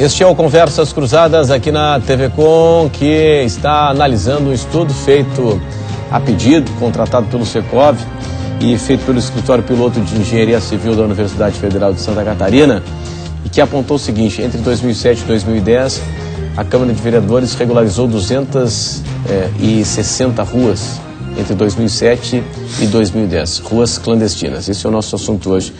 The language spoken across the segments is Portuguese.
Este é o Conversas Cruzadas aqui na TV Com, que está analisando um estudo feito a pedido, contratado pelo Secov e feito pelo Escritório Piloto de Engenharia Civil da Universidade Federal de Santa Catarina, e que apontou o seguinte: entre 2007 e 2010, a Câmara de Vereadores regularizou 260 ruas entre 2007 e 2010, ruas clandestinas. Esse é o nosso assunto hoje.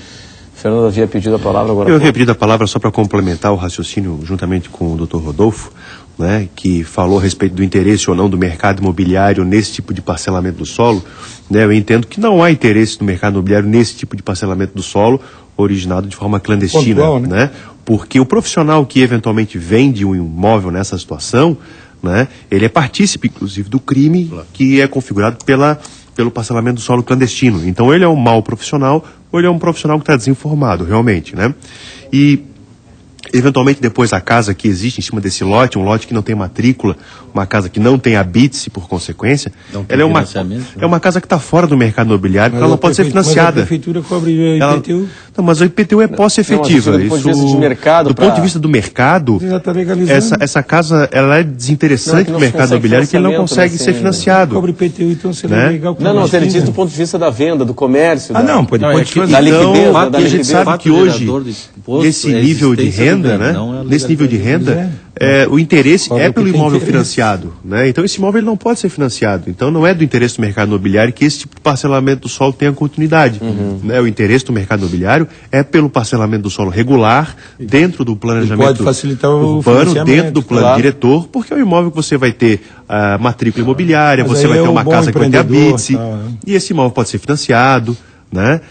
Fernando havia pedido a palavra agora. Eu havia pedido a palavra só para complementar o raciocínio juntamente com o Dr. Rodolfo, né, que falou a respeito do interesse ou não do mercado imobiliário nesse tipo de parcelamento do solo. Né, eu entendo que não há interesse no mercado imobiliário nesse tipo de parcelamento do solo originado de forma clandestina, pontual, né? Porque o profissional que eventualmente vende um imóvel nessa situação, né, ele é partícipe, inclusive, do crime que é configurado pelo parcelamento do solo clandestino. Então ele é um mau profissional ou ele é um profissional que está desinformado, realmente, né? E, eventualmente, depois a casa que existe em cima desse lote, um lote que não tem matrícula, uma casa que não tem habite-se por consequência, ela é uma casa que está fora do mercado imobiliário, porque ela não pode ser financiada. Mas a prefeitura cobre IPTU? Não, mas o IPTU é posse efetiva. Do ponto de vista de mercado, do ponto de vista do mercado, essa casa ela é desinteressante no mercado imobiliário, que ele não consegue ser financiado. Cobre IPTU, então seria legal. Não, ele diz do ponto de vista da venda, do comércio, da liquidez. A gente sabe que hoje, nesse nível de renda, né? Nesse nível de renda, o interesse é pelo imóvel financiado, né? Então esse imóvel ele não pode ser financiado. Então não é do interesse do mercado imobiliário que esse tipo de parcelamento do solo tenha continuidade. Né? O interesse do mercado imobiliário é pelo parcelamento do solo regular, dentro do planejamento pode facilitar o urbano, dentro do plano diretor, porque é um imóvel que você vai ter matrícula imobiliária, você vai ter uma casa que vai ter habite-se, e esse imóvel pode ser financiado. Né?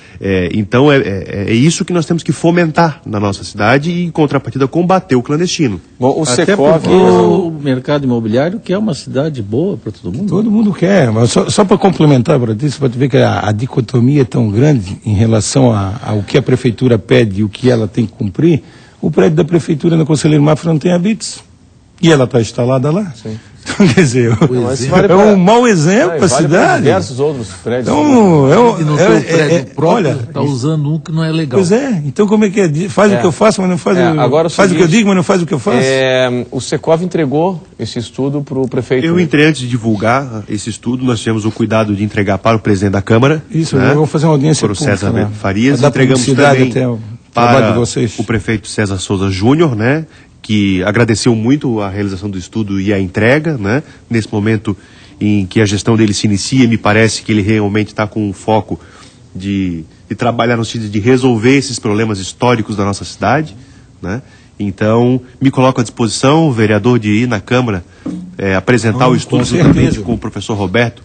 Então é isso que nós temos que fomentar na nossa cidade e, em contrapartida, combater o clandestino. Bom, o Até Secov... porque o mercado imobiliário quer uma cidade boa para todo mundo. Todo mundo quer, mas só para complementar para isso, para tu ver que a dicotomia é tão grande em relação ao que a prefeitura pede e o que ela tem que cumprir. O prédio da prefeitura na Conselheiro Mafra não tem habites. E ela está instalada lá. Sim. Então, quer dizer, é um mau exemplo para a cidade. Diversos outros prédios. Então, no seu prédio próprio está usando um que não é legal. Pois é, então como é que é? Faz o que eu faço, mas não faz faz o que eu digo, mas não faz o que eu faço. O Secov entregou esse estudo para o prefeito. Eu entrei antes de divulgar esse estudo, nós tivemos o cuidado de entregar para o presidente da Câmara. Isso, né? Eu vou fazer uma audiência para o César Farias. Entregamos também para o prefeito César Souza Júnior, né, que agradeceu muito a realização do estudo e a entrega, né? Nesse momento em que a gestão dele se inicia, me parece que ele realmente está com um foco de trabalhar no sentido de resolver esses problemas históricos da nossa cidade, né? Então, me coloco à disposição, o vereador, de ir na Câmara apresentar o estudo juntamente com o professor Roberto.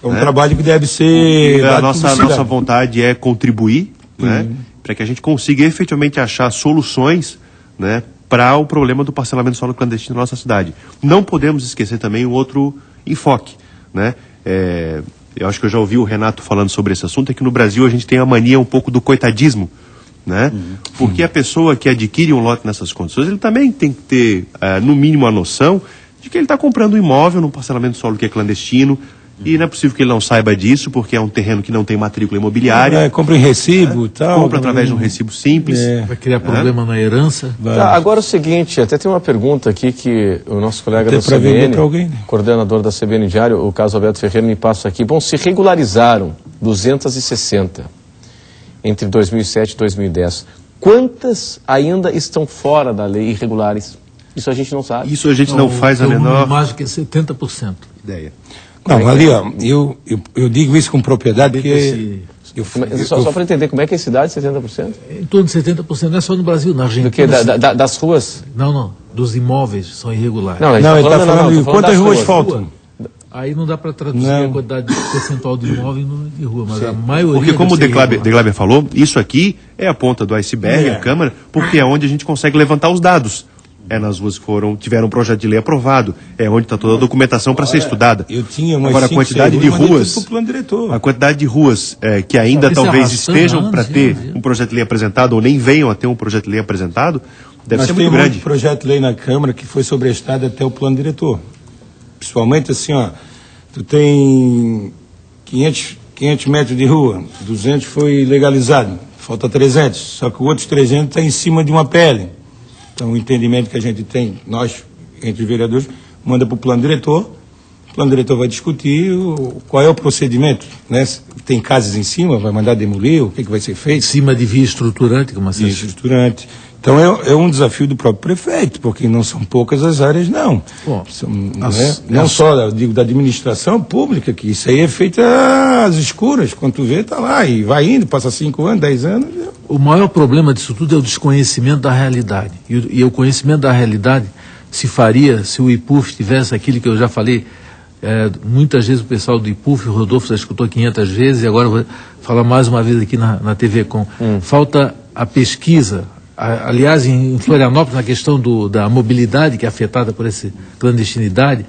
É um trabalho que deve ser... A nossa vontade é contribuir, né? Para que a gente consiga efetivamente achar soluções, né, para o problema do parcelamento do solo clandestino na nossa cidade. Não podemos esquecer também um outro enfoque, né? Eu acho que eu já ouvi o Renato falando sobre esse assunto, é que no Brasil a gente tem a mania um pouco do coitadismo, né? Porque a pessoa que adquire um lote nessas condições, ele também tem que ter, no mínimo, a noção de que ele está comprando um imóvel num parcelamento do solo que é clandestino, e não é possível que ele não saiba disso, porque é um terreno que não tem matrícula imobiliária. Compra em recibo e tal. Compra através de um recibo simples. Vai criar problema na herança. Agora o seguinte, até tem uma pergunta aqui que o nosso colega da CBN, coordenador da CBN Diário, o Carlos Alberto Ferreira, me passa aqui. Bom, se regularizaram 260 entre 2007 e 2010, quantas ainda estão fora da lei irregulares? Isso a gente não sabe. Isso a gente não faz a menor... Mais que 70%. Ideia. Não, ali, ó, eu digo isso com propriedade, porque... Só para entender, como é que é a cidade, 70%? Em torno de 70%, não é só no Brasil, na Argentina. Do que? Das ruas? Não, dos imóveis são irregulares. Não, ele está falando de quantas ruas faltam. Aí não dá para traduzir a quantidade de percentual do imóvel de rua, mas a maioria... Porque como o De Glaber falou, isso aqui é a ponta do iceberg, a Câmara, porque é onde a gente consegue levantar os dados. É nas ruas que tiveram um projeto de lei aprovado, é onde está toda a documentação para ser estudada. Agora, a quantidade de ruas, que ainda talvez estejam para ter um projeto de lei apresentado, ou nem venham a ter um projeto de lei apresentado, deve ser muito grande. Nós temos um projeto de lei na Câmara que foi sobrestado até o plano diretor. Principalmente assim, ó, tu tem 500 metros de rua, 200 foi legalizado, falta 300, só que os outros 300 está em cima de uma PL. Então, o entendimento que a gente tem, nós, entre os vereadores, manda para o plano diretor vai discutir qual é o procedimento, né? Tem casas em cima, vai mandar demolir, o que vai ser feito. Em cima de via estruturante, como assim? Via estruturante. Então é um desafio do próprio prefeito, porque não são poucas as áreas, não. Bom, não só, digo, da administração pública, que isso aí é feito às escuras, quando tu vê, tá lá, e vai indo, passa 5 anos, 10 anos. O maior problema disso tudo é o desconhecimento da realidade. E o conhecimento da realidade se faria se o IPUF tivesse aquilo que eu já falei. Muitas vezes o pessoal do IPUF, o Rodolfo já escutou 500 vezes, e agora eu vou falar mais uma vez aqui na TV Com. Falta a pesquisa. Aliás, em Florianópolis, na questão da mobilidade, que é afetada por essa clandestinidade,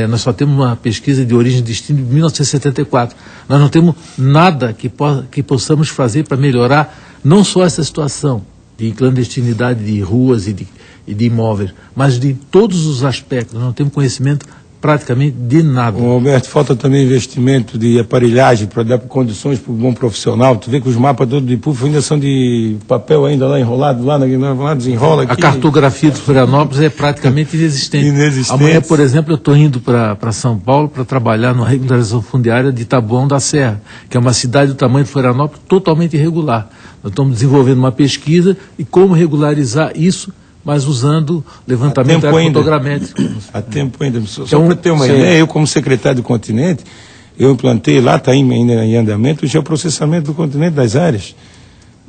nós só temos uma pesquisa de origem e destino de 1974. Nós não temos nada que possamos fazer para melhorar não só essa situação de clandestinidade de ruas e de imóveis, mas de todos os aspectos. Nós não temos conhecimento praticamente de nada. Alberto, falta também investimento de aparelhagem para dar condições para o bom profissional. Tu vê que os mapas todos do IPUF ainda são de papel ainda lá enrolado, lá desenrola aqui. A cartografia de Florianópolis é praticamente inexistente. Amanhã, por exemplo, eu estou indo para São Paulo para trabalhar na regularização fundiária de Taboão da Serra, que é uma cidade do tamanho de Florianópolis totalmente irregular. Nós estamos desenvolvendo uma pesquisa e como regularizar isso, mas usando levantamento fotogramétrico. Há tempo ainda. Só para ter uma ideia, eu como secretário do continente, eu implantei lá, está ainda em andamento, o geoprocessamento do continente das áreas.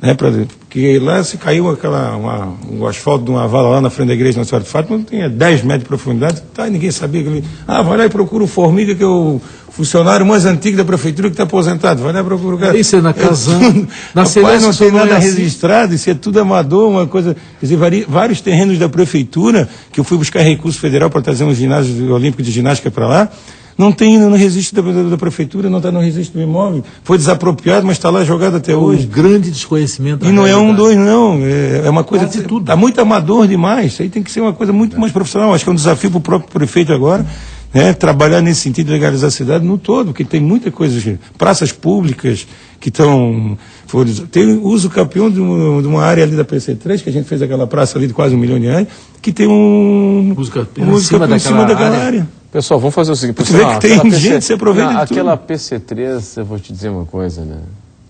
Né, porque lá se caiu o asfalto de uma vala lá na frente da igreja Nossa Senhora de Fátima, tinha 10 metros de profundidade, ninguém sabia. Vai lá e procura o Formiga, que é o funcionário mais antigo da prefeitura que está aposentado. Vai lá e procura o cara. Isso é na casa. Rapaz, não tem nada registrado, isso é tudo amador, uma coisa. Quer dizer, vários terrenos da prefeitura, que eu fui buscar recurso federal para trazer um ginásio olímpico de ginástica para lá. Não tem no registro da prefeitura, não está no registro do imóvel. Foi desapropriado, mas está lá jogado até hoje. Um grande desconhecimento. E não é 1, 2, não. É uma coisa. Está muito amador demais. Isso aí tem que ser uma coisa muito mais profissional. Acho que é um desafio para o próprio prefeito agora, né, trabalhar nesse sentido de legalizar a cidade no todo, porque tem muita coisa. Praças públicas que estão. Tem uso campeão de uma área ali da PC3, que a gente fez aquela praça ali de quase 1 milhão de reais, que tem uso campeão em cima daquela área. Pessoal, vamos fazer o seguinte. Você vê que tem gente, você aproveita de tudo. Aquela PC3, eu vou te dizer uma coisa, né?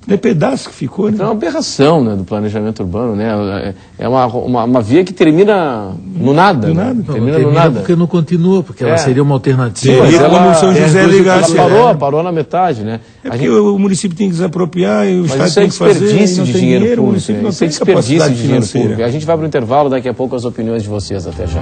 É pedaço que ficou, né? É uma aberração, né, do planejamento urbano, né? É uma via que termina no nada. Do nada. Termina no nada. Porque não continua, porque ela seria uma alternativa. Mas ela, São José ligasse, ela parou na metade, né? Porque o município tem que desapropriar e o Estado tem que fazer. Mas isso é desperdício de dinheiro público. O município não tem desperdício de dinheiro financeira. público. A gente vai para o intervalo, daqui a pouco as opiniões de vocês. Até já.